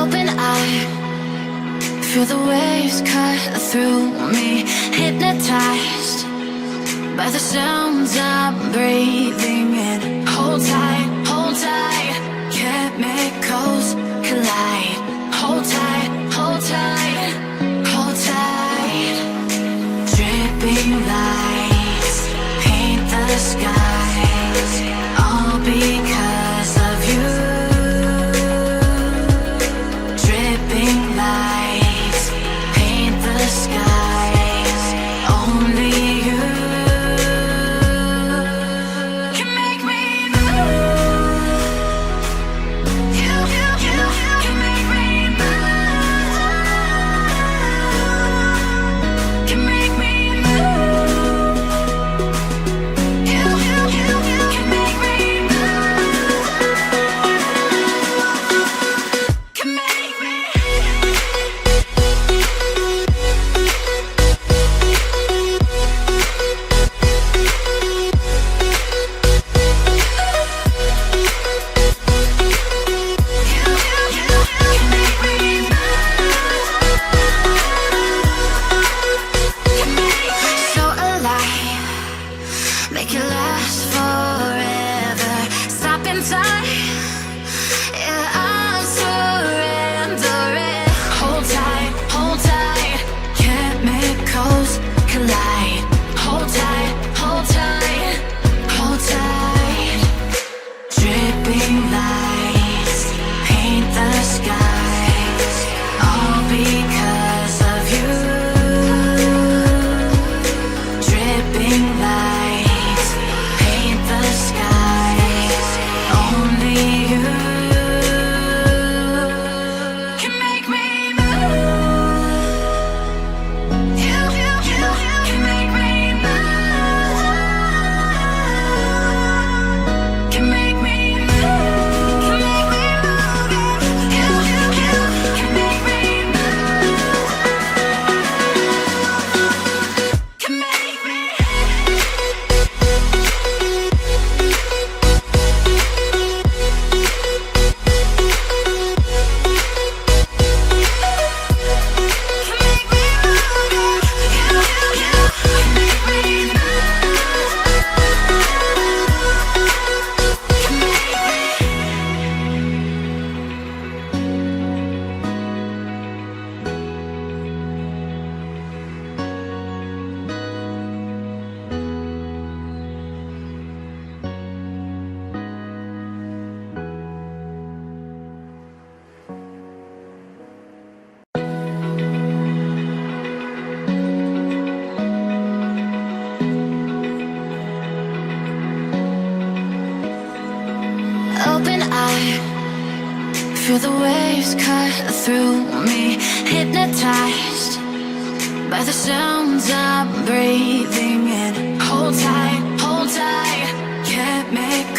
Open eye, feel the waves cut through me. Hypnotized by the sounds I'm breathing in. Hold tight, hold tight, chemicals collide. Hold tight, hold tight, hold tight. Dripping lights paint the skies, all because of you. Dripping lights paint the skies, only you can make me move. You can make me move. Can make me move. You can make me move. Can make me. So alive, make it last forever. Stop in time, yeah, I'm surrendering. Hold tight, chemicals collide. Hold tight, hold tight, hold tight. Dripping lights paint the skies, all because of you. Dripping lights paint the skies, only you can make me move. You can make me move. Can make me move. Can make me move. You can make me move. Can make me. Open eye, feel the waves cut through me. Hypnotized by the sounds I'm breathing in. Hold tight, chemicals